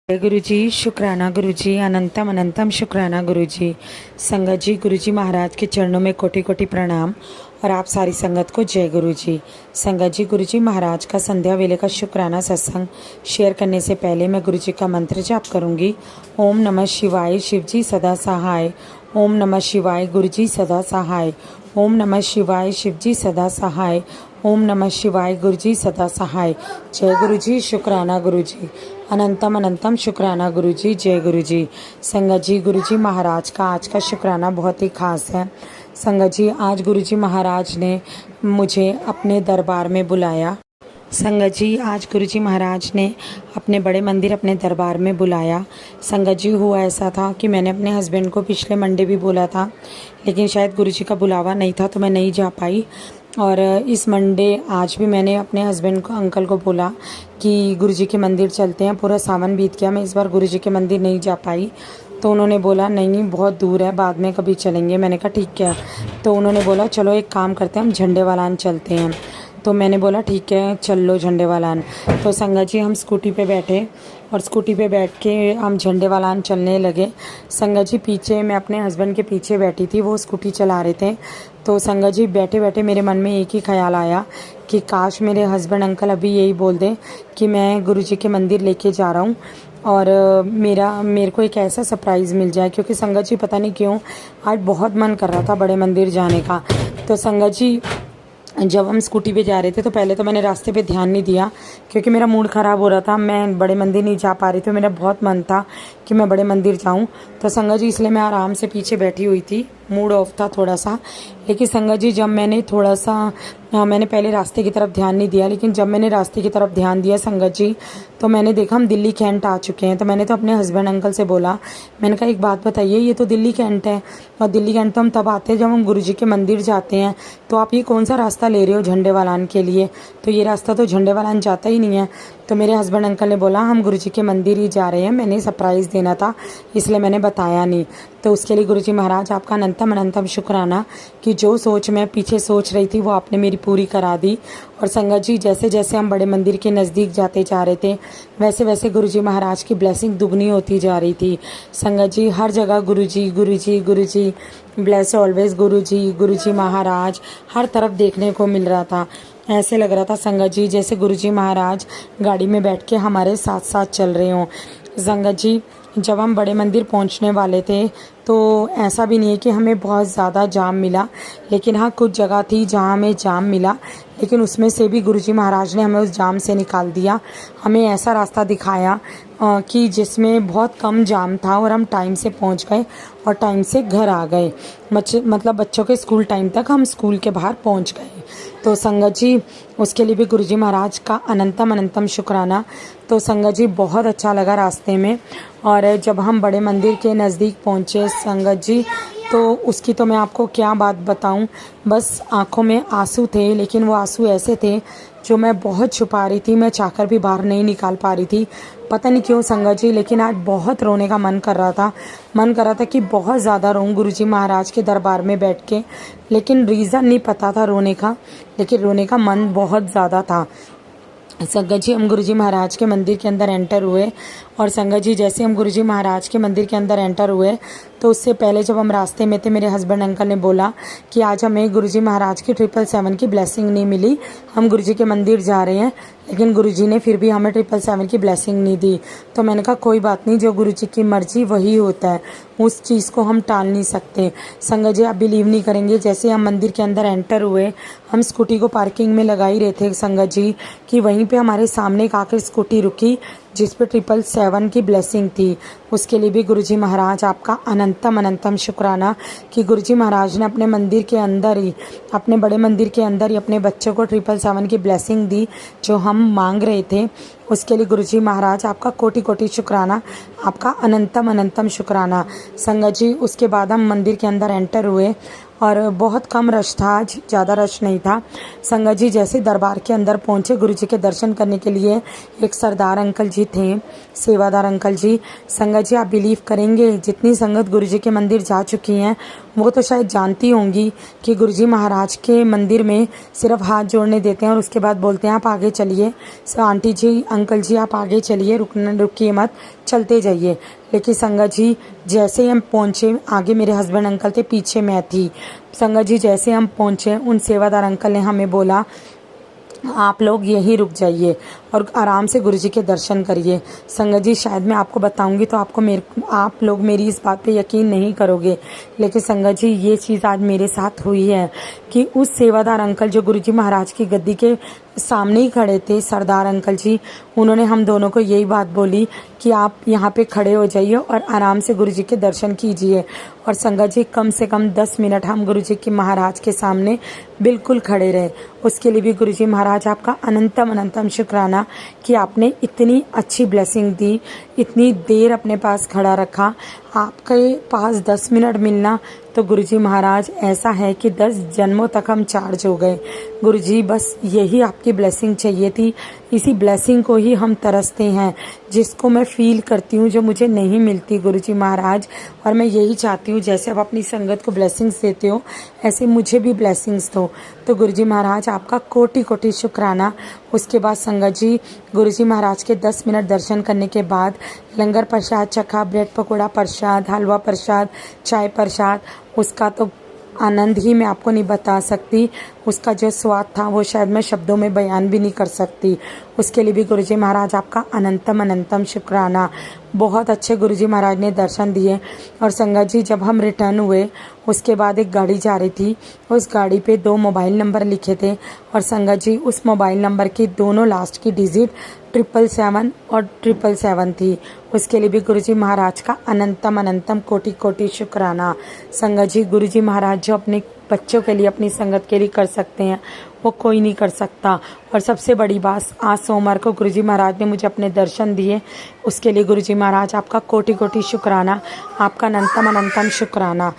जय गुरु जी, शुक्राना गुरु जी, अनंतम अनंतम शुक्राना गुरु जी। संगत जी, गुरु जी महाराज के चरणों में कोटि कोटि प्रणाम और आप सारी संगत को जय गुरु जी। संगत जी, गुरु जी महाराज का संध्या वेले का शुक्राना सत्संग शेयर करने से पहले मैं गुरु जी का मंत्र जाप करूंगी। ओम नमः शिवाय, शिव जी सदा सहाय। ओम नमः शिवाय, गुरु जी सदा सहाय। ओम नमः शिवाय, शिव जी सदा सहाय। ओम नमः शिवाय, गुरु जी सदा सहाय। जय गुरु जी, शुक्राना गुरु जी, अनंतम अनंतम शुक्राना गुरु जी, जय गुरु जी। संगत जी, गुरु जी महाराज का आज का शुक्राना बहुत ही खास है। संगत जी, आज गुरु जी महाराज ने मुझे अपने दरबार में बुलाया। संगत जी, आज गुरु जी महाराज ने अपने बड़े मंदिर अपने दरबार में बुलाया। संगत जी, हुआ ऐसा था कि मैंने अपने हस्बैंड को पिछले मंडे भी बोला था, लेकिन शायद गुरु जी का बुलावा नहीं था तो मैं नहीं जा पाई। और इस मंडे आज भी मैंने अपने हस्बैंड को अंकल को बोला कि गुरुजी के मंदिर चलते हैं। पूरा सावन बीत गया, मैं इस बार गुरुजी के मंदिर नहीं जा पाई। तो उन्होंने बोला नहीं, बहुत दूर है, बाद में कभी चलेंगे। मैंने कहा ठीक है। तो उन्होंने बोला चलो एक काम करते हैं, हम झंडे वालान चलते हैं। तो मैंने बोला ठीक है, चल लो झंडे वालान। तो संगत जी, हम स्कूटी पे बैठे और स्कूटी पे बैठ के हम झंडे वालान चलने लगे। संगत जी, पीछे मैं अपने हस्बैंड के पीछे बैठी थी, वो स्कूटी चला रहे थे। तो संगत जी, बैठे बैठे मेरे मन में एक ही ख्याल आया कि काश मेरे हस्बैंड अंकल अभी यही बोल दें कि मैं गुरुजी के मंदिर लेके जा रहा हूँ और मेरे को एक ऐसा सरप्राइज़ मिल जाए। क्योंकि संगत जी, पता नहीं क्यों आज बहुत मन कर रहा था बड़े मंदिर जाने का। तो संगत जी, जब हम स्कूटी पे जा रहे थे तो पहले तो मैंने रास्ते पे ध्यान नहीं दिया क्योंकि मेरा मूड ख़राब हो रहा था, मैं बड़े मंदिर नहीं जा पा रही थी। मेरा बहुत मन था कि मैं बड़े मंदिर जाऊं। तो संगत जी, इसलिए मैं आराम से पीछे बैठी हुई थी, मूड ऑफ था थोड़ा सा। लेकिन संगत जी, जब मैंने थोड़ा सा मैंने पहले रास्ते की तरफ ध्यान नहीं दिया, लेकिन जब मैंने रास्ते की तरफ ध्यान दिया संगत जी, तो मैंने देखा हम दिल्ली कैंट आ चुके हैं। तो मैंने तो अपने हस्बैंड अंकल से बोला, मैंने कहा एक बात बताइए, ये तो दिल्ली कैंट है और दिल्ली कैंट तो हम तब आते हैं जब हम गुरुजी के मंदिर जाते हैं, तो आप ये कौन सा रास्ता ले रहे हो झंडे वालान के लिए? तो ये रास्ता तो झंडे वालान जाता ही नहीं है। तो मेरे हस्बैंड अंकल ने बोला हम गुरुजी के मंदिर ही जा रहे हैं, मैंने सरप्राइज़ देना था इसलिए मैंने बताया नहीं। तो उसके लिए गुरुजी महाराज आपका अनंतम अनंतम शुक्राना कि जो सोच मैं पीछे सोच रही थी वो आपने मेरी पूरी करा दी। और संगत जी, जैसे जैसे हम बड़े मंदिर के नज़दीक जाते जा रहे थे वैसे वैसे गुरुजी महाराज की ब्लेसिंग दुगनी होती जा रही थी। संगत जी, हर जगह गुरुजी गुरुजी गुरुजी, ब्लेस ऑलवेज गुरुजी महाराज हर तरफ देखने को मिल रहा था। ऐसे लग रहा था संगत जी जैसे गुरुजी महाराज गाड़ी में बैठ के हमारे साथ साथ चल रहे हों। संगत जी, जब हम बड़े मंदिर पहुंचने वाले थे तो ऐसा भी नहीं है कि हमें बहुत ज़्यादा जाम मिला, लेकिन हाँ कुछ जगह थी जहाँ हमें जाम मिला, लेकिन उसमें से भी गुरुजी महाराज ने हमें उस जाम से निकाल दिया। हमें ऐसा रास्ता दिखाया कि जिसमें बहुत कम जाम था और हम टाइम से पहुंच गए और टाइम से घर आ गए। मतलब बच्चों के स्कूल टाइम तक हम स्कूल के बाहर पहुंच गए। तो संगत जी, उसके लिए भी गुरुजी महाराज का अनंतम अनंतम शुक्राना। तो संगत जी, बहुत अच्छा लगा रास्ते में। और जब हम बड़े मंदिर के नज़दीक पहुँचे संगत जी, तो उसकी तो मैं आपको क्या बात बताऊं, बस आंखों में आंसू थे, लेकिन वो आंसू ऐसे थे जो मैं बहुत छुपा रही थी, मैं चाहकर भी बाहर नहीं निकाल पा रही थी। पता नहीं क्यों संगत जी, लेकिन आज बहुत रोने का मन कर रहा था कि बहुत ज़्यादा रोऊं गुरुजी महाराज के दरबार में बैठ के, लेकिन रीज़न नहीं पता था रोने का, लेकिन रोने का मन बहुत ज़्यादा था। संगत जी, हम गुरुजी महाराज के मंदिर के अंदर एंटर हुए और संगत जी, जैसे हम गुरुजी महाराज के मंदिर के अंदर एंटर हुए तो उससे पहले जब हम रास्ते में थे मेरे हस्बैंड अंकल ने बोला कि आज हमें गुरुजी महाराज की 777 की ब्लेसिंग नहीं मिली, हम गुरुजी के मंदिर जा रहे हैं, लेकिन गुरुजी ने फिर भी हमें 777 की ब्लेसिंग नहीं दी। तो मैंने कहा कोई बात नहीं, जो गुरुजी की मर्जी वही होता है, उस चीज़ को हम टाल नहीं सकते। संगत जी, आप बिलीव नहीं करेंगे, जैसे हम मंदिर के अंदर एंटर हुए, हम स्कूटी को पार्किंग में लगा ही रहे थे संगत जी, कि वहीं पे हमारे सामने एक आकर स्कूटी रुकी जिस पे 777 की ब्लेसिंग थी। उसके लिए भी गुरुजी महाराज आपका अनंतम अनंतम शुक्राना कि गुरुजी महाराज ने अपने मंदिर के अंदर ही, अपने बड़े मंदिर के अंदर ही अपने बच्चों को 777 की ब्लेसिंग दी जो हम मांग रहे थे। उसके लिए गुरुजी महाराज आपका कोटि कोटि शुक्राना, आपका अनंतम अनंतम शुक्राना। संगत जी, उसके बाद हम मंदिर के अंदर एंटर हुए और बहुत कम रश था, ज़्यादा रश नहीं था। संगत जी, जैसे दरबार के अंदर पहुँचे गुरुजी के दर्शन करने के लिए, एक सरदार अंकल जी थे, सेवादार अंकल जी। संगत जी, आप बिलीव करेंगे, जितनी संगत गुरुजी के मंदिर जा चुकी हैं वो तो शायद जानती होंगी कि गुरुजी महाराज के मंदिर में सिर्फ हाथ जोड़ने देते हैं और उसके बाद बोलते हैं आप आगे चलिए। आंटी जी अंकल जी आप आगे चलिए, रुकिए मत, चलते जाइए। लेकिन संगत जी जैसे ही हम पहुँचे, आगे मेरे हस्बैंड अंकल थे, पीछे मैं थी। संगत जी जैसे हम पहुँचे, उन सेवादार अंकल ने हमें बोला आप लोग यहीं रुक जाइए और आराम से गुरुजी के दर्शन करिए। संगत जी शायद मैं आपको बताऊंगी तो आप लोग मेरी इस बात पे यकीन नहीं करोगे, लेकिन संगत जी ये चीज़ आज मेरे साथ हुई है कि उस सेवादार अंकल जो गुरुजी महाराज की गद्दी के सामने ही खड़े थे, सरदार अंकल जी, उन्होंने हम दोनों को यही बात बोली कि आप यहाँ पे खड़े हो जाइए और आराम से गुरुजी के दर्शन कीजिए। और संगत जी कम से कम 10 मिनट हम गुरुजी के महाराज के सामने बिल्कुल खड़े रहे। उसके लिए भी गुरुजी महाराज आपका अनंतम अनंतम शुक्राना कि आपने इतनी अच्छी ब्लेसिंग दी, इतनी देर अपने पास खड़ा रखा। आपके पास 10 मिनट मिलना तो गुरुजी महाराज ऐसा है कि 10 जन्मों तक हम चार्ज हो गए। गुरुजी बस यही आपकी ब्लेसिंग चाहिए थी, इसी ब्लेसिंग को ही हम तरसते हैं, जिसको मैं फील करती हूँ, जो मुझे नहीं मिलती गुरुजी महाराज। और मैं यही चाहती हूँ जैसे आप अपनी संगत को ब्लेसिंग्स देते हो ऐसे मुझे भी ब्लेसिंग्स दो। तो गुरुजी महाराज आपका कोटि कोटि शुक्राना। उसके बाद संगत जी गुरुजी महाराज के 10 मिनट दर्शन करने के बाद लंगर प्रसाद चखा, ब्रेड पकौड़ा प्रसाद, हलवा प्रसाद, चाय प्रसाद, उसका तो आनंद ही मैं आपको नहीं बता सकती। उसका जो स्वाद था वो शायद मैं शब्दों में बयान भी नहीं कर सकती। उसके लिए भी गुरुजी महाराज आपका अनंतम अनंतम शुक्राना। बहुत अच्छे गुरुजी महाराज ने दर्शन दिए। और संगत जी जब हम रिटर्न हुए उसके बाद एक गाड़ी जा रही थी, उस गाड़ी पे 2 मोबाइल नंबर लिखे थे और संगत जी उस मोबाइल नंबर की दोनों लास्ट की डिजिट 777 और 777 थी। उसके लिए भी गुरुजी महाराज का अनंतम अनंतम कोटि कोटि शुक्राना। संगत जी गुरुजी महाराज जो अपने बच्चों के लिए, अपनी संगत के लिए कर सकते हैं वो कोई नहीं कर सकता। और सबसे बड़ी बात, आज सोमवार को गुरुजी महाराज ने मुझे अपने दर्शन दिए, उसके लिए गुरुजी महाराज आपका कोटि कोटि शुक्राना, आपका अनंतम अनंतम शुक्राना।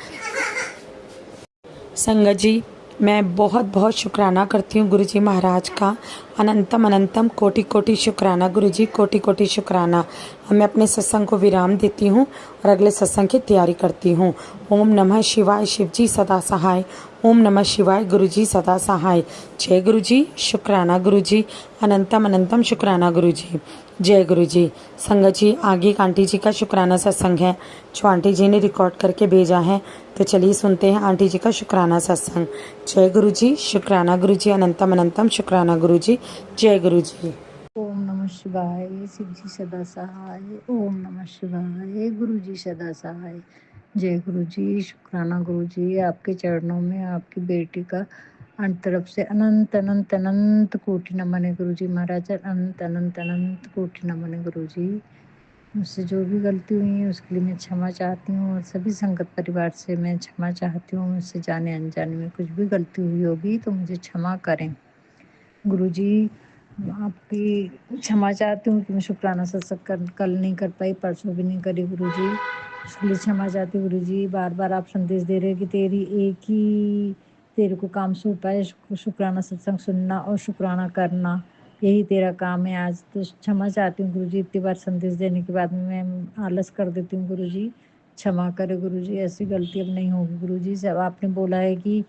संगत जी मैं बहुत बहुत शुक्राना करती हूँ गुरुजी महाराज का, अनंतम अनंतम कोटि कोटि शुक्राना गुरुजी, कोटि कोटि शुक्राना। अब मैं अपने सत्संग को विराम देती हूँ और अगले सत्संग की तैयारी करती हूँ। ओम नमः शिवाय, शिवजी सदा सहाय। ओम नमः शिवाय, गुरुजी सदा सहाय। जय गुरुजी, शुक्राना गुरुजी, अनंतम अनंतम शुक्राना गुरुजी। जय गुरुजी। संगत जी आगे एक आंटी जी का शुक्राना सत्संग है जो आंटी जी ने रिकॉर्ड करके भेजा है, तो चलिए सुनते हैं आंटी जी का शुक्राना सत्संग। जय गुरुजी, शुक्राना गुरुजी, अनंतम अनंतम शुक्राना गुरुजी। जय गुरुजी। ओम नमः शिवाय, शिव जी सदा सहाय। ओम नमः शिवाय, गुरु जी सदा सहाय। जय गुरु जी, शुक्राना गुरु जी, आपके चरणों में आपकी बेटी का तरफ से अनंत अनंत अनंत कोटि नमन है गुरु जी महाराज, अनंत अनंत अनंत कोटि नमन है गुरु जी। मुझसे जो भी गलती हुई है उसके लिए मैं क्षमा चाहती हूँ और सभी संगत परिवार से मैं क्षमा चाहती हूँ। मुझसे जाने अनजाने में कुछ भी गलती हुई होगी तो मुझे क्षमा करें गुरु जी। आपकी क्षमा चाहती हूँ कि मैं शुक्राना सत्संग कल नहीं कर पाई, परसों भी नहीं करी गुरु जी, उसके लिए क्षमा चाहती हूँ गुरु जी। बार बार आप संदेश दे रहे हैं कि तेरे को काम सौंपा है, शुक्राना सत्संग सुनना और शुक्राना करना, यही तेरा काम है आज। तो क्षमा चाहती हूँ गुरु जी, इतनी बार संदेश देने के बाद मैं आलस कर देती हूँ गुरु जी, क्षमा करे गुरु जी, ऐसी गलती अब नहीं होगी गुरु जी। सब आपने बोला है कि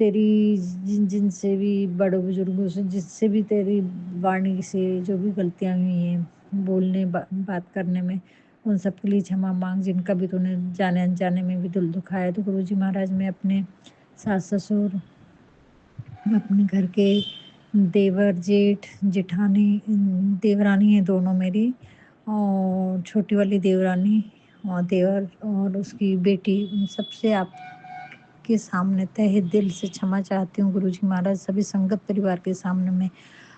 तेरी जिनसे भी बड़े बुजुर्गों से, जिससे भी तेरी वाणी से जो भी गलतियाँ हुई हैं बोलने बात करने में, उन सब के लिए क्षमा मांग, जिनका भी तूने जाने अनजाने में भी दिल दुखाया। तो गुरु जी महाराज मैं अपने सास ससुर, अपने घर के देवर जेठ जेठानी, देवरानी है दोनों मेरी, और छोटी वाली देवरानी और देवर और उसकी बेटी, उन सबसे आप के सामने तहे दिल से क्षमा चाहती हूँ गुरु जी महाराज। सभी संगत परिवार के सामने मैं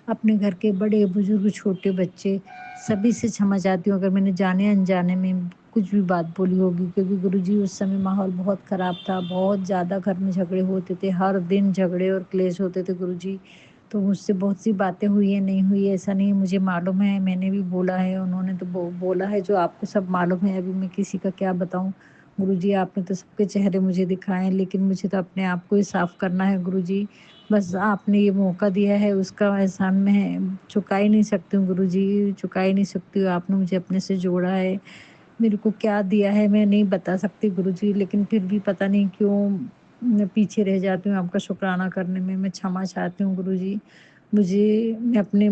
अपने घर के बड़े बुजुर्ग छोटे बच्चे सभी से क्षमा चाहती हूँ अगर मैंने जाने अनजाने में कुछ भी बात बोली होगी, क्योंकि गुरु जी उस समय माहौल बहुत ख़राब था, बहुत ज़्यादा घर में झगड़े होते थे, हर दिन झगड़े और क्लेश होते थे गुरु जी। तो मुझसे बहुत सी बातें हुई है, नहीं हुई ऐसा नहीं, मुझे मालूम है, मैंने भी बोला है, उन्होंने तो बोला है, जो आपको सब मालूम है। अभी मैं किसी का क्या बताऊँ गुरु जी, आपने तो सबके चेहरे मुझे दिखाए हैं, लेकिन मुझे तो अपने आप को ही साफ करना है गुरु जी। बस आपने ये मौका दिया है, उसका एहसान मैं चुका ही नहीं सकती हूँ गुरु जी, चुका ही नहीं सकती हूँ। आपने मुझे अपने से जोड़ा है, मेरे को क्या दिया है मैं नहीं बता सकती गुरु जी, लेकिन फिर भी पता नहीं क्यों मैं पीछे रह जाती हूँ आपका शुक्राना करने में। मैं क्षमा चाहती हूँ गुरु जी। मैं अपने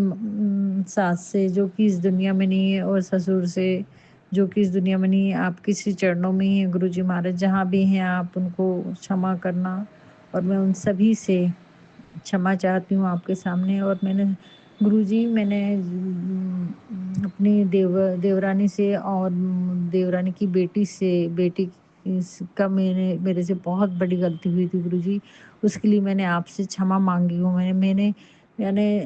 सास से जो कि इस दुनिया में नहीं है और ससुर से जो कि इस दुनिया में नहीं है, आपके श्री चरणों में ही है गुरुजी महाराज। जहाँ भी हैं आप उनको क्षमा करना, और मैं उन सभी से क्षमा चाहती हूँ आपके सामने। और गुरुजी मैंने अपनी देवरानी से और देवरानी की बेटी का मेरे से बहुत बड़ी गलती हुई थी गुरुजी। उसके लिए मैंने आपसे क्षमा मांगी हूँ। मैंने मैंने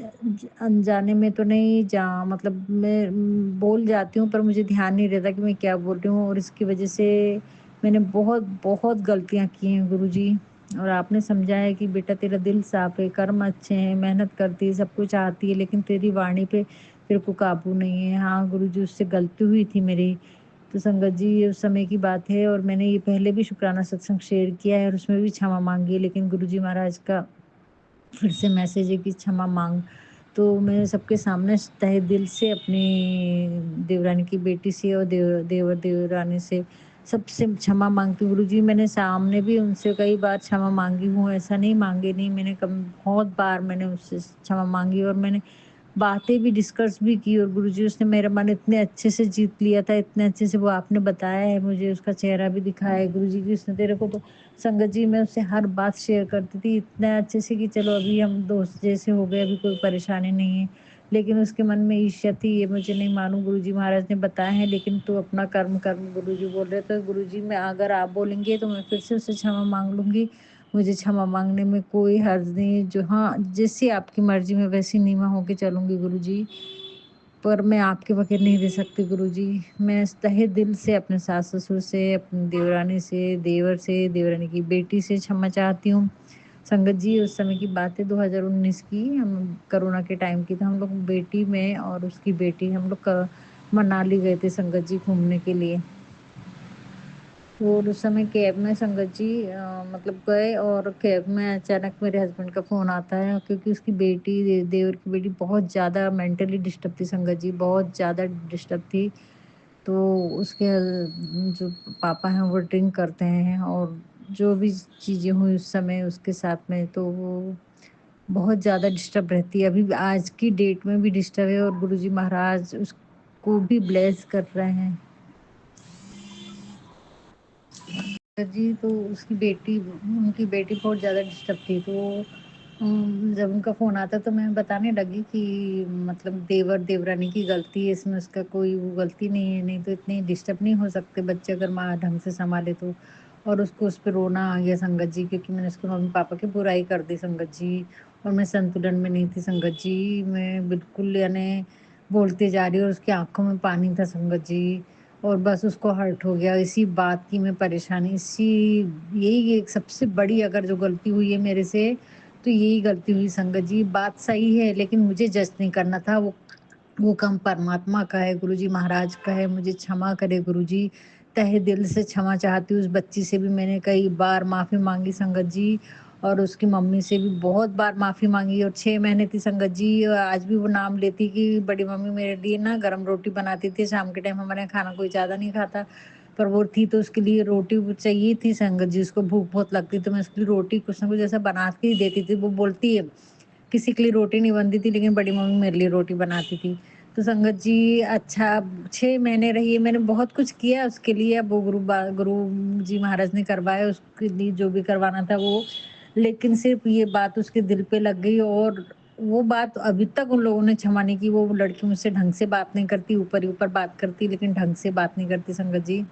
अनजाने में तो नहीं, जा मतलब मैं बोल जाती हूँ, पर मुझे ध्यान नहीं रहता कि मैं क्या बोल रही हूँ, और इसकी वजह से मैंने बहुत बहुत गलतियाँ की हैं गुरुजी। और आपने समझाया है कि बेटा तेरा दिल साफ है, कर्म अच्छे हैं, मेहनत करती है, सब कुछ आती है, लेकिन तेरी वाणी पे तेरे को काबू नहीं है। हाँ गुरुजी, उससे गलती हुई थी मेरी। तो संगत जी, ये उस समय की बात है, और मैंने ये पहले भी शुक्राना सत्संग शेयर किया है और उसमें भी क्षमा मांगी है, लेकिन गुरुजी महाराज का फिर से मैसेज है कि क्षमा मांग। तो मैं सबके सामने तहे दिल से अपनी देवरानी की बेटी से और देवर देवरानी से सबसे क्षमा मांगती हूँ गुरुजी। मैंने सामने भी उनसे कई बार क्षमा मांगी हूँ, ऐसा नहीं मांगी नहीं, मैंने कम बहुत बार मैंने उससे क्षमा मांगी, और मैंने बातें भी डिस्कस भी की। और गुरुजी, उसने मेरा मन इतने अच्छे से जीत लिया था, इतने अच्छे से वो आपने बताया है मुझे, उसका चेहरा भी दिखाया है गुरुजी कि उसने तेरे को तो संगत जी, मैं उससे हर बात शेयर करती थी इतना अच्छे से कि चलो अभी हम दोस्त जैसे हो गए, अभी कोई परेशानी नहीं है। लेकिन उसके मन में ईर्ष्या थी, ये मुझे नहीं मालूम, गुरुजी महाराज ने बताया है, लेकिन तू अपना कर्म कर्म गुरुजी बोल रहे। तो गुरुजी, मैं अगर आप बोलेंगे तो मैं फिर से उससे क्षमा मांग लूंगी। मुझे क्षमा मांगने में कोई हर्ज नहीं है। जो हाँ, जैसी आपकी मर्जी में वैसी नीमा होके चलूंगी गुरुजी, पर मैं आपके बगैर नहीं रह सकती गुरुजी। मैं तहे दिल से अपने सास-ससुर से, अपनी देवरानी से, देवर से, देवरानी की बेटी से क्षमा चाहती हूँ। संगत जी, उस समय की बात है 2019 की, हम कोरोना के टाइम की, तो हम लोग बेटी मैं और उसकी बेटी हम लोग मनाली गए थे संगत जी घूमने के लिए। और उस समय कैब में संगत जी मतलब गए, और कैब में अचानक मेरे हस्बैंड का फ़ोन आता है, क्योंकि उसकी बेटी देवर की बेटी बहुत ज़्यादा मेंटली डिस्टर्ब थी संगत जी, बहुत ज़्यादा डिस्टर्ब थी। तो उसके जो पापा हैं वो ड्रिंक करते हैं, और जो भी चीज़ें हुई उस समय उसके साथ में, तो वो बहुत ज़्यादा डिस्टर्ब रहती है। अभी भी आज की डेट में भी डिस्टर्ब है, और गुरुजी महाराज उसको भी ब्लेस कर रहे हैं। जी, तो उनकी बेटी बहुत ज़्यादा डिस्टर्ब थी, तो जब उनका फ़ोन आता तो मैं बताने लगी कि मतलब देवरानी की गलती है इसमें, उसका कोई वो गलती नहीं है, नहीं तो इतने डिस्टर्ब नहीं हो सकते बच्चे अगर माँ ढंग से सँभाले तो। और उसको उस पे रोना आ गया संगत जी, क्योंकि मैंने उसके मम्मी-पापा की बुराई कर दी संगत जी, और मैं संतुलन में नहीं थी संगत जी। मैं बिल्कुल यानी बोलते जा रही हूँ और उसकी आँखों में पानी था संगत जी। और बस उसको हर्ट हो गया, इसी बात की मैं परेशानी, यही एक सबसे बड़ी अगर जो गलती हुई है मेरे से, तो यही गलती हुई संगत जी। बात सही है, लेकिन मुझे जज नहीं करना था, वो काम परमात्मा का है, गुरुजी महाराज का है, मुझे क्षमा करे गुरुजी। तहे दिल से क्षमा चाहती हूँ। उस बच्ची से भी मैंने कई बार माफ़ी माँगी संगत जी, और उसकी मम्मी से भी बहुत बार माफ़ी माँगी, और 6 महीने थी संगत जी, आज भी वो नाम लेती कि बड़ी मम्मी मेरे लिए ना गरम रोटी बनाती थी, शाम के टाइम हमारे यहाँ खाना कोई ज़्यादा नहीं खाता, पर वो थी तो उसके लिए रोटी वो चाहिए थी संगत जी, उसको भूख बहुत लगती, तो मैं उसके लिए रोटी कुछ ना कुछ ऐसा बना के ही देती थी। वो बोलती है, किसी के लिए रोटी नहीं बनती थी, लेकिन बड़ी मम्मी मेरे लिए रोटी बनाती थी। तो संगत जी, अच्छा 6 महीने रही है, मैंने बहुत कुछ किया उसके लिए, अब वो गुरु जी महाराज ने करवाया उसके लिए जो भी करवाना था वो, लेकिन सिर्फ़ ये बात उसके दिल पे लग गई, और वो बात अभी तक उन लोगों ने क्षमा नहीं की। वो लड़की मुझसे ढंग से बात नहीं करती, ऊपर ही ऊपर बात करती, लेकिन ढंग से बात नहीं करती संगत जी।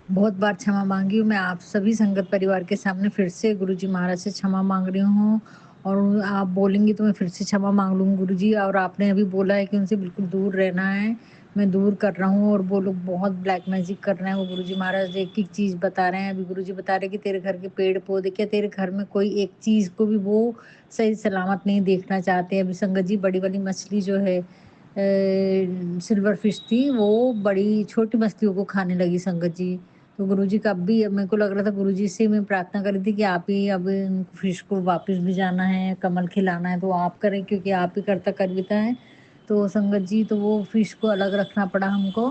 बहुत बार क्षमा माँगी हूँ मैं आप सभी संगत परिवार के सामने, फिर से गुरुजी महाराज से क्षमा माँग रही हूँ, और आप बोलेंगी तो मैं फिर से क्षमा माँग लूँगी गुरुजी। और आपने अभी बोला है कि उनसे बिल्कुल दूर रहना है, मैं दूर कर रहा हूँ, और वो लोग बहुत ब्लैक मैजिक कर रहे हैं। वो गुरुजी महाराज एक-एक चीज़ बता रहे हैं। अभी गुरुजी बता रहे हैं कि तेरे घर के पेड़-पौधे, क्या तेरे घर में कोई एक चीज़ को भी वो सही सलामत नहीं देखना चाहते। अभी संगत जी, बड़ी वाली मछली जो है सिल्वर फिश थी, वो बड़ी छोटी मछलियों को खाने लगी संगत जी। तो गुरुजी का अब भी मेरे को लग रहा था, गुरुजी से मैं प्रार्थना कर रही थी कि आप ही अब इन फिश को वापस भिजाना है, कमल खिलाना है तो आप करें, क्योंकि आप ही कर्ता-कर्विता हैं। तो संगत जी, तो वो फिश को अलग रखना पड़ा हमको,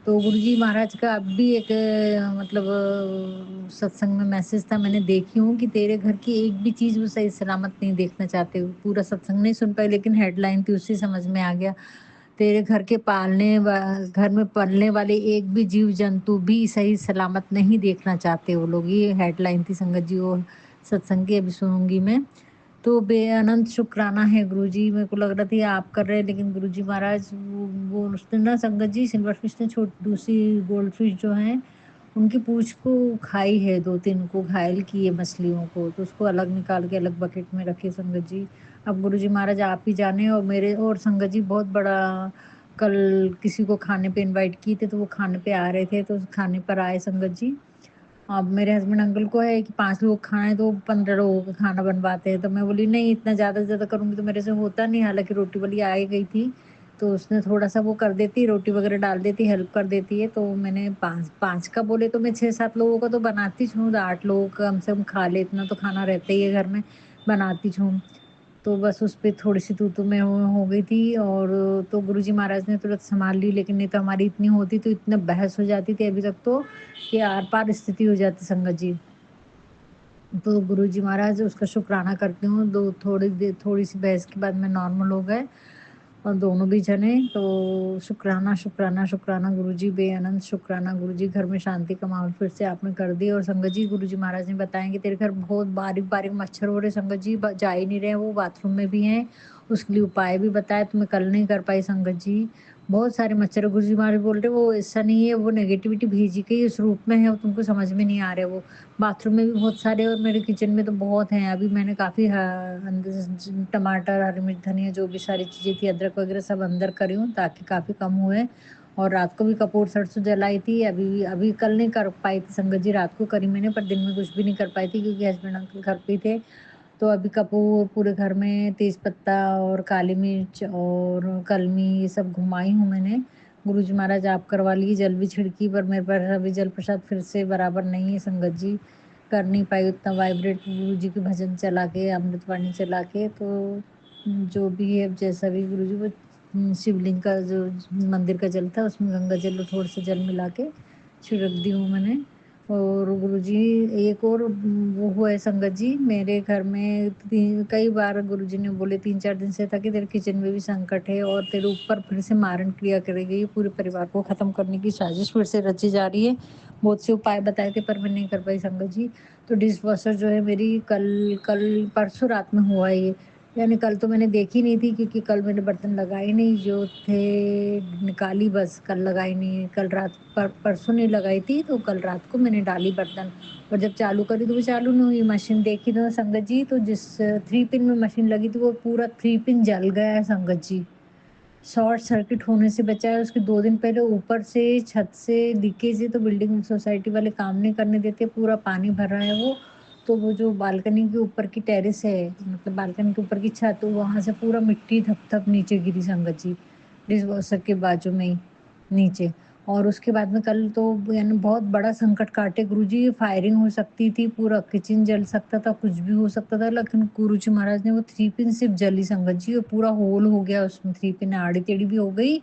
तो गुरुजी महाराज का अब भी एक मतलब सत्संग में मैसेज था, मैंने देखी हूँ कि तेरे घर की एक भी चीज़ वो सही सलामत नहीं देखना चाहते हो। पूरा सत्संग नहीं सुन पाई लेकिन हेडलाइन थी उससे समझ में आ गया। तेरे घर के घर में पलने वाले एक भी जीव-जंतु भी सही सलामत नहीं देखना चाहते वो लोग। ये हेडलाइन थी संगत जी वो सत्संग की, अभी सुनूँगी मैं। तो बेअनंत शुक्राना है गुरुजी, मेरे को लग रहा था आप कर रहे हैं लेकिन गुरुजी महाराज वो उस दिन ना संगत जी सिल्वर फिश ने दूसरी गोल्ड फिश जो है उनकी पूंछ को खाई है, 2-3 को घायल की है मछलियों को, तो उसको अलग निकाल के अलग बकेट में रखे संगत जी। अब गुरुजी महाराज आप ही जाने, और मेरे और संगत जी बहुत बड़ा कल किसी को खाने पे इनवाइट किए थे तो वो खाने पे आ रहे थे, तो खाने पर आए संगत जी। अब मेरे हस्बैंड अंकल को है कि 5 लोग खाएँ तो 15 लोगों का खाना बनवाते हैं, तो मैं बोली नहीं इतना ज़्यादा से ज़्यादा करूँगी तो मेरे से होता नहीं, हालाँकि रोटी वाली आ ही गई थी, तो उसने थोड़ा-सा वो कर देती, रोटी वगैरह डाल देती, हेल्प कर देती है, तो मैंने 5 का बोले तो मैं 6-7 लोगों का तो बनाती हूँ, 8 लोगों का कम से कम खा ले, इतना तो खाना रहता ही है घर में, बनाती हूँ। तो बस उस पे थोड़ी-सी तू-तू मैं हो गई थी, और तो गुरुजी महाराज ने तुरंत सँभाल ली, लेकिन नहीं तो हमारी इतनी होती तो इतना बहस हो जाती थी अभी तक तो, कि आर-पार स्थिति हो जाती संगत जी। तो गुरुजी महाराज उसका शुक्राना करती हूँ, थोड़ी-सी बहस के बाद में नॉर्मल हो गए। और दोनों भी जने, तो शुक्राना, शुक्राना, शुक्राना गुरुजी, बेअनंत शुक्राना गुरुजी, घर में शांति का माहौल फिर से आपने कर दी। और संगत जी गुरुजी महाराज ने बताया कि तेरे घर बहुत बारीक-बारीक मच्छर हो रहे संगत जी, जा ही नहीं रहे, वो बाथरूम में भी हैं। उसके लिए उपाय भी बताया तो मैं कल नहीं कर पाई संगत जी। बहुत सारे मच्छर है, गुरुजी महाराज बोल रहे वो ऐसा नहीं है, वो नेगेटिविटी भेजी के इस रूप में है, वो तुमको समझ में नहीं आ रहे वो। बाथरूम में भी बहुत सारे और मेरे किचन में तो बहुत हैं। अभी मैंने काफ़ी टमाटर, हरी मिर्च, धनिया जो भी सारी चीज़ें थी, अदरक वगैरह सब अंदर करी हूँ ताकि काफ़ी कम हुए। और रात को भी कपूर सरसों जलाई थी। अभी अभी कल नहीं कर पाई थी संगत जी, रात को करी मैंने, पर दिन में कुछ भी नहीं कर पाई थी क्योंकि हस्बैंड अंकल घर पे ही थे। तो अभी कपूर पूरे घर में, तेज पत्ता और काली मिर्च और कलमी ये सब घुमाई हूँ मैंने। गुरुजी महाराज आप करवा लीजिए, जल भी छिड़की, पर मेरे पास अभी जल प्रसाद फिर से बराबर नहीं है संगत जी, कर नहीं पाई उतना वाइब्रेट गुरुजी के भजन चला के, अमृतवाणी चला के। तो जो भी है जैसा भी गुरुजी वो शिवलिंग का जो मंदिर का जल था उसमें गंगा जल और थोड़ा सा जल मिला के छिड़क दी हूँ मैंने। और गुरुजी एक और वो हुआ है संगत जी, मेरे घर में कई बार गुरुजी ने बोले 3-4 दिन से था कि तेरे किचन में भी संकट है और तेरे ऊपर फिर से मारण क्रिया करेगी, पूरे परिवार को खत्म करने की साजिश फिर से रची जा रही है। बहुत से उपाय बताए थे पर मैं नहीं कर पाई संगत जी। तो डिश वॉशर जो है मेरी कल कल परसों रात में हुआ है ये, यानी कल तो मैंने देखी नहीं थी क्योंकि कल मैंने बर्तन लगाए नहीं, जो थे निकाली बस, कल लगाई नहीं। कल रात परसों नहीं लगाई थी तो कल रात को मैंने डाली बर्तन, और जब चालू करी तो वो चालू नहीं हुई। मशीन देखी तो संगत जी, तो जिस 3 पिन में मशीन लगी थी वो पूरा 3 पिन जल गया है संगत जी। शॉर्ट सर्किट होने से बचा है। उसके 2 दिन पहले ऊपर से छत से लीकेज है, तो बिल्डिंग सोसाइटी वाले काम नहीं करने देते, पूरा पानी भर रहा है वो। तो वो जो बालकनी के ऊपर की टेरेस है, मतलब बालकनी के ऊपर की छत, तो वहाँ से पूरा मिट्टी थप-थप नीचे गिरी संगत जी, डिशवॉशर के बाजू में ही नीचे। और उसके बाद में कल तो यानी बहुत बड़ा संकट काटे गुरुजी, फायरिंग हो सकती थी, पूरा किचन जल सकता था, कुछ भी हो सकता था, लेकिन गुरुजी महाराज ने वो 3 पिन सिर्फ जली संगत जी, और पूरा होल हो गया उसमें, 3 पिन आड़ी-टेढ़ी भी हो गई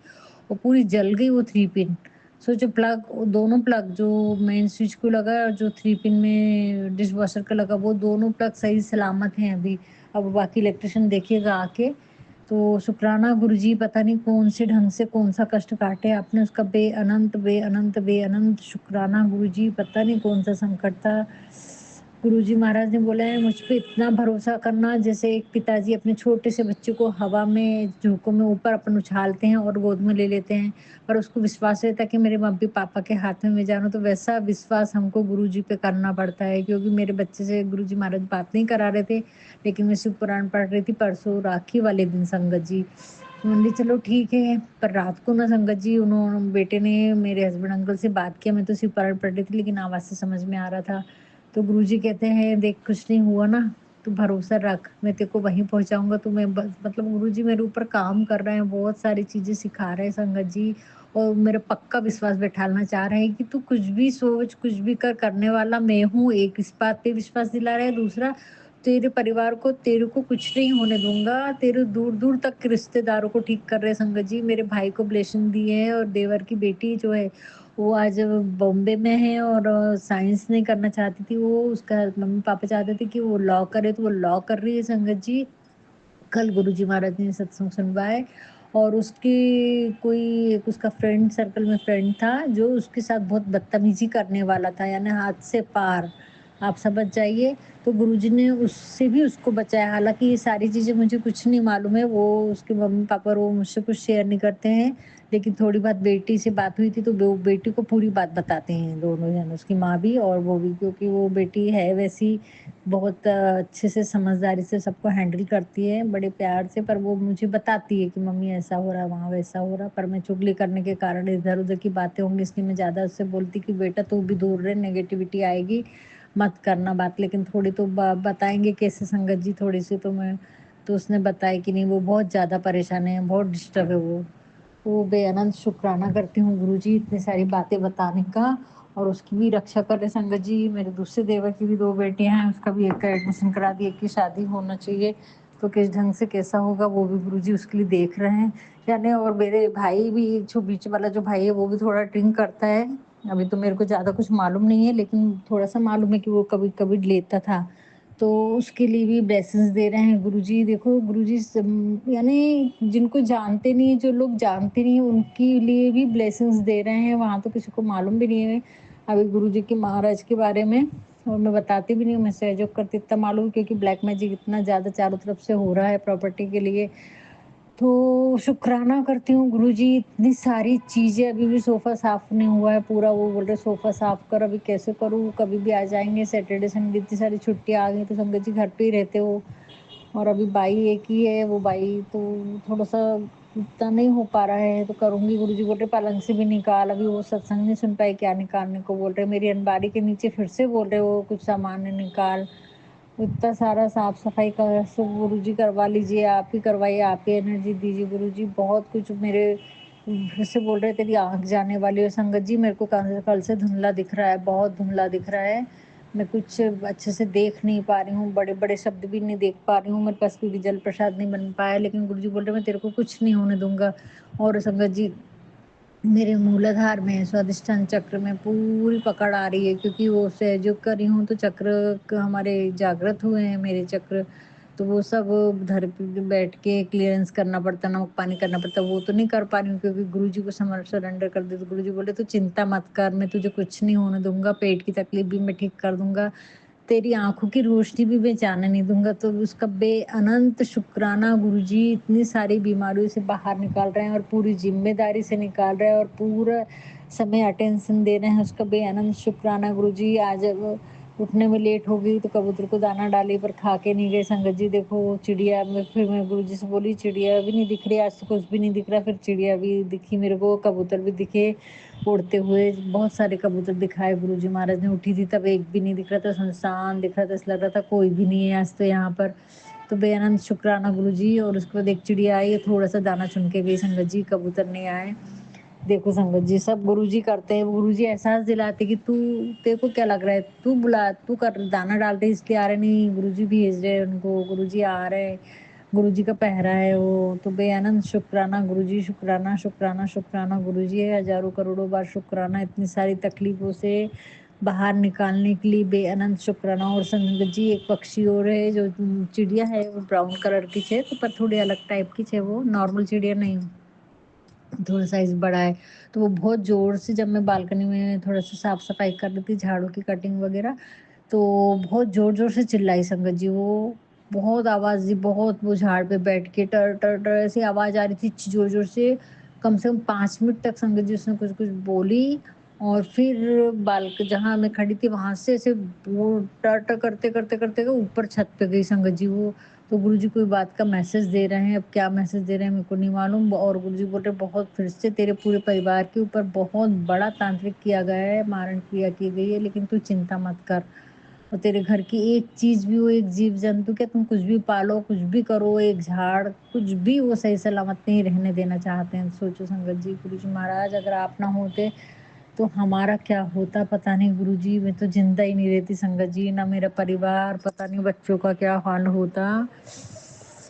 और पूरी जल गई वो 3 पिन। सोचो प्लग, दोनों प्लग जो मेन स्विच को लगा और जो 3 पिन में डिशवॉशर का लगा, वो दोनों प्लग सही सलामत हैं अभी। अब बाकी इलेक्ट्रिशियन देखिएगा आके। तो शुक्राना गुरुजी, पता नहीं कौन से ढंग से कौन-सा कष्ट काटे आपने, उसका बेअनंत, बेअनंत, बेअनंत शुक्राना गुरुजी। पता नहीं कौन-सा संकट था। गुरुजी महाराज ने बोला है मुझ पे इतना भरोसा करना जैसे एक पिताजी अपने छोटे से बच्चे को हवा में झोंकों में ऊपर अपन उछालते हैं और गोद में ले लेते हैं, पर उसको विश्वास रहता है कि मेरे मम्मी-पापा के हाथ में मैं जानूँ, तो वैसा विश्वास हमको गुरुजी पे करना पड़ता है। क्योंकि मेरे बच्चे से गुरुजी महाराज बात नहीं करा रहे थे, लेकिन मैं शिव पुराण पढ़ रही थी परसों राखी वाले दिन संगत जी। बोली चलो ठीक है, पर रात को ना संगत जी बेटे ने मेरे हस्बैंड अंकल से बात किया, मैं तो शिव पुराण पढ़ रही थी लेकिन आवाज़ से समझ में आ रहा था। तो गुरुजी कहते हैं देख कुछ नहीं हुआ ना, तू भरोसा रख, मैं तेरे को वहीं पहुँचाऊँगा। तो मैं बस मतलब गुरुजी मेरे ऊपर काम कर रहे हैं, बहुत सारी चीज़ें सिखा रहे हैं संगत जी, और मेरा पक्का विश्वास बैठाना चाह रहे हैं कि तू कुछ भी सोच, कुछ भी कर, करने वाला मैं हूँ। एक इस बात पे विश्वास दिला रहा है, दूसरा तेरे परिवार को, तेरे को कुछ नहीं होने दूँगा, तेरे दूर-दूर तक के रिश्तेदारों को ठीक कर रहे हैं संगत जी। मेरे भाई को ब्लेसिंग दी है और देवर की बेटी जो है, वो आज बॉम्बे में है और साइंस नहीं करना चाहती थी वो, उसका मम्मी-पापा चाहते थे कि वो लॉ करे, तो वो लॉ कर रही है संगत जी। कल गुरुजी महाराज ने सत्संग सुनवाए और उसकी कोई एक उसका फ्रेंड सर्कल में फ्रेंड था जो उसके साथ बहुत बदतमीजी करने वाला था, यानी हाथ से पार, आप समझ जाइए। तो गुरुजी ने उससे भी उसको बचाया। हालांकि ये सारी चीजें मुझे कुछ नहीं मालूम है, वो उसके मम्मी पापा वो मुझसे कुछ शेयर नहीं करते हैं, लेकिन थोड़ी बात बेटी से बात हुई थी तो वो बेटी को पूरी बात बताते हैं दोनों जन, उसकी माँ भी और वो भी, क्योंकि वो बेटी है वैसी बहुत अच्छे से समझदारी से सबको हैंडल करती है, बड़े प्यार से। पर वो मुझे बताती है कि मम्मी ऐसा हो रहा है, वहाँ वैसा हो रहा है, पर मैं चुगली करने के कारण इधर-उधर की बातें होंगी इसलिए मैं ज़्यादा उससे बोलती कि बेटा तू भी दूर रहे, नेगेटिविटी आएगी, मत करना बात। लेकिन थोड़ी तो बताएँगे कैसे संगत जी थोड़ी-सी, तो उसने बताया कि नहीं वो बहुत ज़्यादा परेशान है, बहुत डिस्टर्ब है वो। तो बेअनंत शुक्राना करती हूँ गुरुजी इतनी सारी बातें बताने का, और उसकी भी रक्षा कर रहे संगत जी। मेरे दूसरे देवर की भी 2 बेटियाँ हैं, उसका भी एक का एडमिशन करा दी, एक की शादी होना चाहिए, तो किस ढंग से कैसा होगा वो भी गुरुजी उसके लिए देख रहे हैं। यानी और मेरे भाई भी जो बीच वाला जो भाई है वो भी थोड़ा ड्रिंक करता है। अभी तो मेरे को ज़्यादा कुछ मालूम नहीं है, लेकिन थोड़ा-सा मालूम है कि वो कभी-कभी लेता था। तो उसके लिए भी ब्लेसिंग्स दे रहे हैं गुरुजी। देखो गुरुजी यानी जिनको जानते नहीं, जो लोग जानते नहीं उनके लिए भी ब्लेसिंग्स दे रहे हैं, वहाँ तो किसी को मालूम भी नहीं है अभी गुरुजी के महाराज के बारे में। और मैं बताती भी नहीं हूँ, मैं सहयोग करती इतना मालूम, क्योंकि ब्लैक मैजिक इतना ज़्यादा चारों तरफ से हो रहा है प्रॉपर्टी के लिए। तो शुक्राना करती हूँ गुरुजी, इतनी सारी चीज़ें, अभी भी सोफ़ा साफ़ नहीं हुआ है पूरा, वो बोल रहे सोफ़ा साफ़ कर, अभी कैसे करूँ? कभी भी आ जाएँगे, सैटरडे, संडे इतनी सारी छुट्टियाँ आ गई तो संगत जी घर पे ही रहते हो, और अभी बाई एक ही है, वो बाई तो थोड़ा-सा इतना नहीं हो पा रहा है, तो करूँगी। गुरुजी बोल रहे पलंग से भी निकाल, अभी वो सत्संग नहीं सुन पाए, क्या निकालने को बोल रहे, मेरी अलमारी के नीचे फिर से बोल रहे वो कुछ सामान निकाल। इतना सारा साफ-सफाई का सब गुरुजी करवा लीजिए, आप ही करवाइए, आप ही एनर्जी दीजिए गुरुजी। बहुत कुछ मेरे फिर से बोल रहे तेरी आँख जाने वाली है संगत जी, मेरे को कल से धुंधला दिख रहा है, बहुत धुंधला दिख रहा है। मैं कुछ अच्छे से देख नहीं पा रही हूँ, बड़े-बड़े शब्द भी नहीं देख पा रही हूँ, मेरे पास क्योंकि जल प्रसाद नहीं बन पाया, लेकिन गुरुजी बोल रहे मैं तेरे को कुछ नहीं होने दूँगा। और संगत जी मेरे मूलाधार में स्वादिष्टान चक्र में पूरी पकड़ आ रही है, क्योंकि वो सहयोग कर रही हूँ तो चक्र हमारे जागृत हुए हैं मेरे चक्र, तो वो सब धर पे बैठ के क्लियरेंस करना पड़ता, नमक पानी करना पड़ता, वो तो नहीं कर पा रही हूँ क्योंकि गुरुजी को सरेंडर कर दे। तो गुरुजी बोले तू चिंता मत कर, मैं तुझे कुछ नहीं होने दूंगा, पेट की तकलीफ भी मैं ठीक कर दूंगा, तेरी आँखों की रोशनी भी मैं जाने नहीं दूँगा। तो उसका बेअनंत शुक्राना गुरुजी, इतनी सारी बीमारियों से बाहर निकाल रहे हैं और पूरी ज़िम्मेदारी से निकाल रहे हैं और पूरा समय अटेंशन दे रहे हैं, उसका बेअनंत शुक्राना गुरुजी। आज उठने में लेट हो गई तो कबूतर को दाना डाली पर खा के नहीं गए संगत जी। देखो वो चिड़िया, फिर मैं गुरुजी से बोली चिड़िया भी नहीं दिख रही, आज तो कुछ भी नहीं दिख रहा, फिर चिड़िया भी दिखी मेरे को, कबूतर भी दिखे उड़ते हुए, बहुत सारे कबूतर दिखाए गुरुजी महाराज ने। उठी थी तब एक भी नहीं दिख रहा था, सुनसान दिख रहा था, ऐसा लग रहा था कोई भी नहीं है आज तो यहाँ पर। तो बेअनंत शुक्राना गुरुजी। और उसके बाद एक चिड़िया आई, थोड़ा सा दाना चुन के गई संगत जी, कबूतर नहीं आए। देखो संगत जी सब गुरुजी करते हैं, गुरुजी एहसास दिलाते कि तू, तेरे को क्या लग रहा है, तू बुला, तू कर दाना डाल रही इसलिए आ रहे नहीं, गुरुजी भेज रहे हैं उनको, गुरुजी आ रहे हैं, गुरुजी का पहरा है वो। तो बेअनंत शुक्राना गुरुजी, शुक्राना शुक्राना शुक्राना गुरुजी है, हजारों करोड़ों बार शुक्राना इतनी सारी तकलीफों से बाहर निकालने के लिए, बेअनंत शुक्राना। और संगत जी एक पक्षी और है जो चिड़िया है, वो ब्राउन कलर की है, तो पर थोड़ी अलग टाइप की है, वो नॉर्मल चिड़िया नहीं, थोड़ा साइज बड़ा है। तो वो बहुत ज़ोर से, जब मैं बालकनी में थोड़ा-सा साफ-सफाई कर रही थी, झाड़ू की कटिंग वगैरह, तो बहुत ज़ोर-ज़ोर से चिल्लाई संगत जी वो, बहुत आवाज़ दी, बहुत, वो झाड़ पे बैठ के टर, टर, टर ऐसी आवाज़ आ रही थी ज़ोर-ज़ोर से कम 5 मिनट तक संगत जी उसने कुछ-कुछ बोली। और फिर जहाँ मैं खड़ी थी वहाँ से ऐसे वो टर, टर करते ऊपर छत पे गई संगत जी वो। तो गुरुजी कोई बात का मैसेज दे रहे हैं, अब क्या मैसेज दे रहे हैं मेरे को नहीं मालूम। और गुरुजी बोल रहे बहुत फिर से तेरे पूरे परिवार के ऊपर बहुत बड़ा तांत्रिक किया गया है, मारण क्रिया की गई है, लेकिन तू चिंता मत कर। और तेरे घर की एक चीज़ भी हो, एक जीव-जंतु, क्या तुम कुछ भी पालो, कुछ भी करो, एक झाड़, कुछ भी वो सही सलामत नहीं रहने देना चाहते हैं। सोचो संगत जी, गुरुजी महाराज अगर आप ना होते तो हमारा क्या होता पता नहीं गुरुजी, मैं तो ज़िंदा ही नहीं रहती संगत जी, ना मेरा परिवार, पता नहीं बच्चों का क्या हाल होता।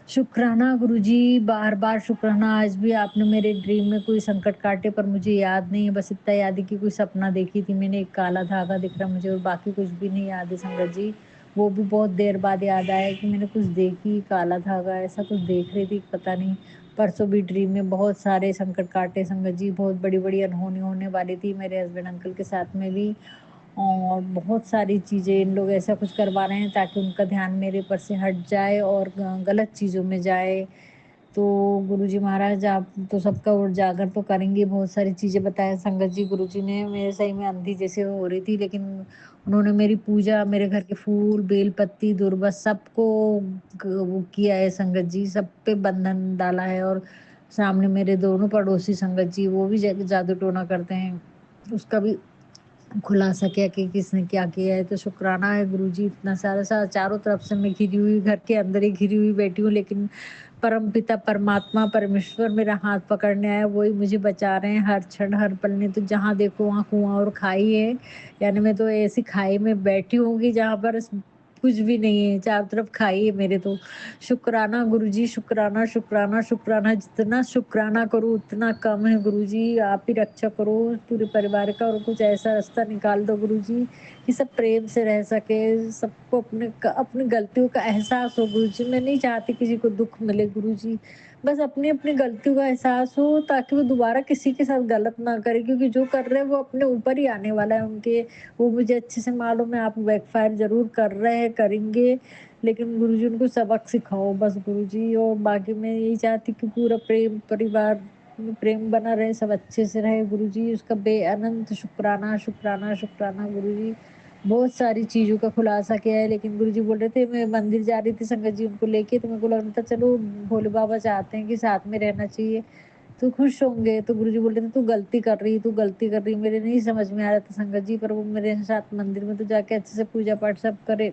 शुक्राना गुरुजी, बार-बार शुक्राना, आज भी आपने मेरे ड्रीम में कोई संकट काटे पर मुझे याद नहीं है, बस इतना याद है कि कोई सपना देखी थी मैंने, एक काला धागा दिख रहा मुझे और बाकी कुछ भी नहीं याद है संगत जी। वो भी बहुत देर बाद याद आया कि मैंने कुछ देखी, काला धागा ऐसा कुछ देख रही थी, पता नहीं। परसों भी ड्रीम में बहुत सारे संकट काटे संगत जी, बहुत बड़ी-बड़ी अनहोनी होने वाली थी मेरे हस्बैंड अंकल के साथ में भी, और बहुत सारी चीज़ें इन लोग ऐसा कुछ करवा रहे हैं ताकि उनका ध्यान मेरे ऊपर से हट जाए और गलत चीज़ों में जाए। तो गुरुजी महाराज आप तो सबका उजागर तो करेंगे, बहुत सारी चीज़ें बताएँ संगत जी गुरुजी ने, मेरे सही में अंधी जैसे हो रही थी, लेकिन उन्होंने मेरी पूजा, मेरे घर के फूल, बेल पत्ती, दुर्वा सबको वो किया है संगत जी, सब पे बंधन डाला है, और सामने मेरे दोनों पड़ोसी संगत जी वो भी जादू टोना करते हैं। उसका भी खुलासा किया कि किसने क्या किया है, तो शुक्राना है गुरुजी, इतना सारा चारों तरफ से मैं घिरी हुई, घर के अंदर ही घिरी हुई बैठी हूँ, लेकिन परमपिता परमात्मा परमेश्वर मेरा हाथ पकड़ने आया, वही मुझे बचा रहे हैं हर क्षण हर पल। नहीं तो जहाँ देखो वहाँ कुआं और खाई है, यानी मैं तो ऐसी खाई में बैठी होंगी जहाँ पर कुछ भी नहीं है, चारों तरफ खाई है मेरे तो। शुक्राना गुरुजी, शुक्राना शुक्राना शुक्राना, जितना शुक्राना करूँ उतना कम है गुरुजी, आप ही रक्षा करो पूरे परिवार का, और कुछ ऐसा रास्ता निकाल दो गुरुजी कि सब प्रेम से रह सके, सबको अपनी गलतियों का एहसास हो गुरुजी। मैं नहीं चाहती किसी को दुःख मिले गुरुजी, बस अपनी-अपनी गलतियों का एहसास हो ताकि वो दोबारा किसी के साथ गलत ना करे, क्योंकि जो कर रहे हैं वो अपने ऊपर ही आने वाला है उनके, वो मुझे अच्छे से मालूम है, आप बैकफायर ज़रूर कर रहे हैं, करेंगे, लेकिन गुरुजी उनको सबक सिखाओ बस गुरुजी। और बाकी मैं यही चाहती कि पूरा प्रेम परिवार में प्रेम बना रहे, सब अच्छे से रहे गुरुजी, उसका बेअनंत शुक्राना, शुक्राना, शुक्राना गुरुजी। बहुत सारी चीज़ों का खुलासा किया है, लेकिन गुरुजी बोल रहे थे मैं मंदिर जा रही थी संगत जी उनको लेके, तो मेरे को लग रहा था चलो भोले बाबा चाहते हैं कि साथ में रहना चाहिए, तो खुश होंगे। तो गुरुजी बोल रहे थे, "तू गलती कर रही, तू गलती कर रही।" मेरे नहीं समझ में आ रहा था संगत जी, पर वो मेरे साथ मंदिर में तो जाके अच्छे से पूजा पाठ सब करे।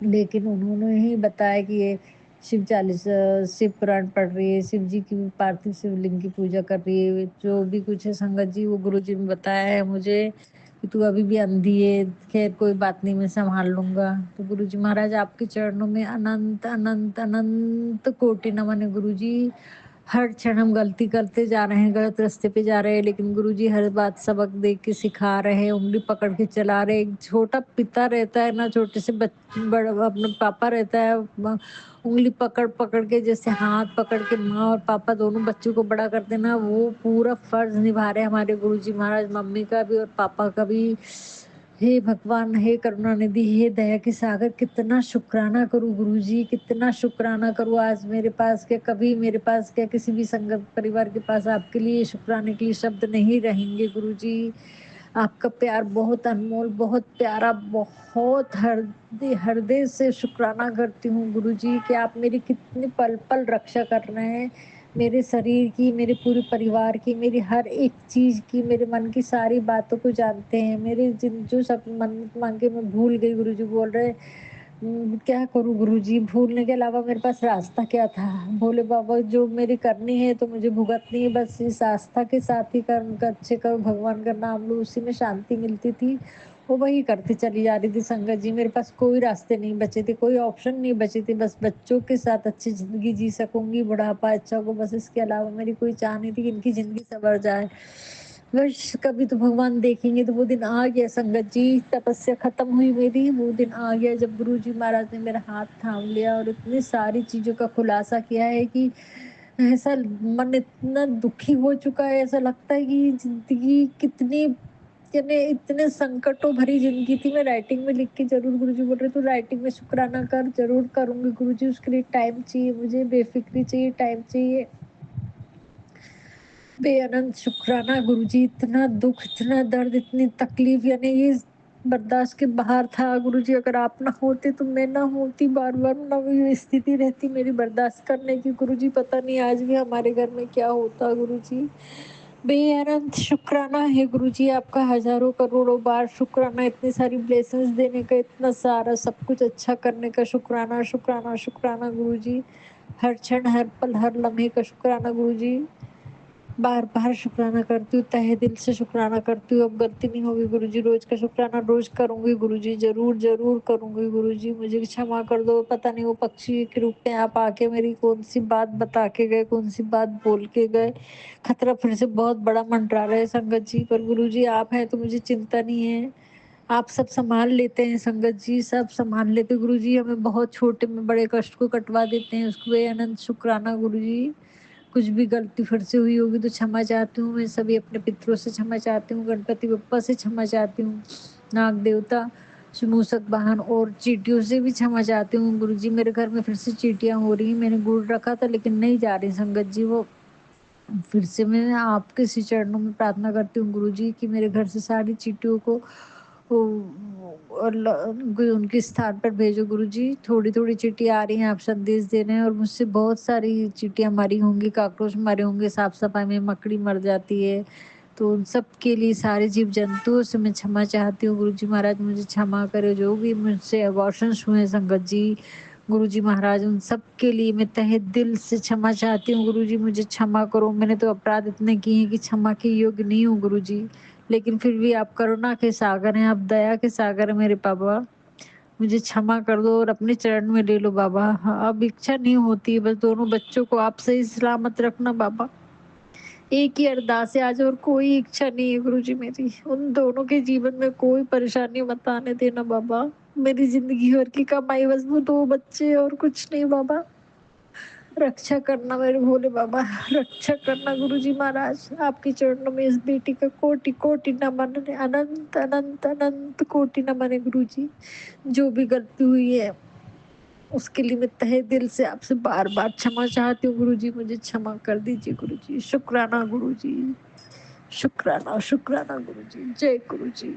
लेकिन उन्होंने ही बताया कि ये शिव चालीसा, शिव पुराण पढ़ रही है, शिव जी की भी पार्थिव शिवलिंग की पूजा कर रही है, जो भी कुछ है संगत जी वो गुरुजी ने बताया है मुझे कि तू अभी भी अंधी है, खैर कोई बात नहीं मैं सँभाल लूँगा। तो गुरुजी महाराज आपके चरणों में अनंत, अनंत, अनंत कोटि नमन है गुरुजी। हर क्षण हम गलती करते जा रहे हैं, गलत रास्ते पे जा रहे हैं, लेकिन गुरुजी हर बात सबक दे के सिखा रहे हैं, उँगली पकड़ के चला रहे हैं। एक छोटा पिता रहता है ना, छोटे से बड़ा अपना पापा रहता है, उँगली पकड़-पकड़ के जैसे हाथ पकड़ के माँ और पापा दोनों बच्चों को बड़ा करते हैं ना, वो पूरा फ़र्ज़ निभा रहे हैं हमारे गुरुजी महाराज, मम्मी का भी और पापा का भी। हे भगवान, हे करुणानिधि, हे दया के सागर, कितना शुक्राना करूँ गुरुजी, कितना शुक्राना करूँ। आज मेरे पास क्या, कभी मेरे पास क्या, किसी भी संगत परिवार के पास आपके लिए शुक्राने के लिए शब्द नहीं रहेंगे गुरुजी। आपका प्यार बहुत अनमोल, बहुत प्यारा, बहुत हृदय से शुक्राना करती हूँ गुरुजी कि आप मेरी कितनी पल-पल रक्षा कर रहे हैं। मेरे शरीर की, मेरे पूरे परिवार की, मेरी हर एक चीज़ की, मेरे मन की सारी बातों को जानते हैं। मेरे जिन जो सब मन्नत माँगे मैं भूल गई, गुरुजी बोल रहे क्या करूँ गुरुजी? भूलने के अलावा मेरे पास रास्ता क्या था? भोले बाबा जो मेरी करनी है तो मुझे भुगतनी है, बस इस आस्था के साथ ही कर्म का अच्छे करो, भगवान का नाम लो, उसी में शांति मिलती थी। वो वही करती चली जा रही थी संगत जी, मेरे पास कोई रास्ते नहीं बचे थे, कोई ऑप्शन नहीं बची थी, बस बच्चों के साथ अच्छी ज़िंदगी जी सकूँगी, बुढ़ापा अच्छा हो, बस इसके अलावा मेरी कोई चाह नहीं थी कि इनकी ज़िंदगी सँवर जाए। बस कभी तो भगवान देखेंगे, तो वो दिन आ गया संगत जी, तपस्या खत्म हुई मेरी, वो दिन आ गया जब गुरुजी महाराज ने मेरा हाथ थाम लिया और इतनी सारी चीज़ों का खुलासा किया है कि ऐसा मन इतना दुखी हो चुका है, ऐसा लगता है कि ज़िंदगी कितनी, यानी इतने संकटों भरी ज़िंदगी थी। मैं राइटिंग में लिख के ज़रूर, गुरुजी बोल रहे तू राइटिंग में शुक्राना कर, ज़रूर करूँगी गुरुजी, उसके लिए टाइम चाहिए मुझे, बेफ़िक्री चाहिए, टाइम चाहिए। बेअनंत शुक्राना गुरुजी, इतना दुःख, इतना दर्द, इतनी तकलीफ़, यानी ये बर्दाश्त के बाहर था गुरुजी, अगर आप ना होते तो मैं ना होती, बार-बार ना ये स्थिति रहती मेरी बर्दाश्त करने की गुरुजी, पता नहीं आज भी हमारे घर में क्या होता गुरुजी। बेअनंत शुक्राना है गुरुजी, आपका हज़ारों करोड़ों बार शुक्राना, इतनी सारी ब्लेसिंग्स देने का, इतना सारा सब कुछ अच्छा करने का शुक्राना, शुक्राना, शुक्राना गुरुजी। हर क्षण, हर पल, हर लम्हे का शुक्राना गुरुजी। बार-बार शुक्राना करती हूँ, तहे दिल से शुक्राना करती हूँ, अब गलती नहीं होगी गुरुजी, रोज़ का शुक्राना रोज़ करूँगी गुरुजी, ज़रूर करूँगी गुरुजी, मुझे क्षमा कर दो। पता नहीं वो पक्षी के रूप में आप आके मेरी कौन-सी बात बता के गए, कौन-सी बात बोल के गए। खतरा फिर से बहुत बड़ा मंडरा रहा है संगत जी, पर गुरुजी आप हैं तो मुझे चिंता नहीं है। आप सब सँभाल लेते हैं संगत जी, सब सँभाल लेते हैं गुरुजी, हमें बहुत छोटे में बड़े कष्ट को कटवा देते हैं, उसके लिए अनंत शुक्राना गुरुजी। कुछ भी गलती फिर से हुई होगी तो क्षमा चाहती हूँ, मैं सभी अपने पितरों से क्षमा चाहती हूँ, गणपति बप्पा से क्षमा चाहती हूँ, नाग देवता, मूषक वाहन और चींटियों से भी क्षमा चाहती हूँ। गुरुजी मेरे घर में फिर से चींटियाँ हो रही हैं, मैंने गुड़ रखा था लेकिन नहीं जा रही संगत जी वो। फिर से मैं आपके श्री चरणों में प्रार्थना करती हूँ गुरुजी कि मेरे घर से सारी चींटियों को ओ और उनके स्थान पर भेजो गुरुजी। थोड़ी-थोड़ी चींटियाँ आ रही हैं, आप संदेश दे रहे हैं और मुझसे बहुत सारी चींटियाँ मरी होंगी, कॉकरोच मरे होंगे, साफ-सफाई में मकड़ी मर जाती है। तो उन सब के लिए सारे जीव-जंतुओं से मैं क्षमा चाहती हूँ गुरुजी महाराज, मुझे क्षमा करें, जो भी मुझसे अबॉर्शंस हुए हैं संगत जी, गुरुजी महाराज उन सब के लिए मैं तहे दिल से क्षमा चाहती हूँ गुरुजी, मुझे क्षमा करो। मैंने तो अपराध इतने किए हैं कि क्षमा के योग्य नहीं हूँ गुरुजी, लेकिन फिर भी आप करुणा के सागर हैं, आप दया के सागर हैं मेरे बाबा। मुझे क्षमा कर दो और अपने चरण में ले लो बाबा। हाँ, अब इच्छा नहीं होती है, बस दोनों बच्चों को आप सही सलामत रखना बाबा। एक ही अरदास है आज और कोई इच्छा नहीं है गुरुजी मेरी। उन दोनों के जीवन में कोई परेशानी मत आने देना बाबा। मेरी ज़िंदगी भर की कमाई बस वो 2 बच्चे और कुछ नहीं बाबा। रक्षा करना मेरे भोले बाबा, रक्षा करना गुरुजी महाराज। आपके चरणों में इस बेटी का कोटि-कोटि नमन है, अनंत, अनंत, अनंत कोटि नमन है गुरुजी। जो भी गलती हुई है उसके लिए मैं तहे दिल से आपसे बार-बार क्षमा चाहती हूँ गुरुजी, मुझे क्षमा कर दीजिए गुरुजी। शुक्राना गुरुजी, शुक्राना, शुक्राना गुरुजी। जय गुरुजी।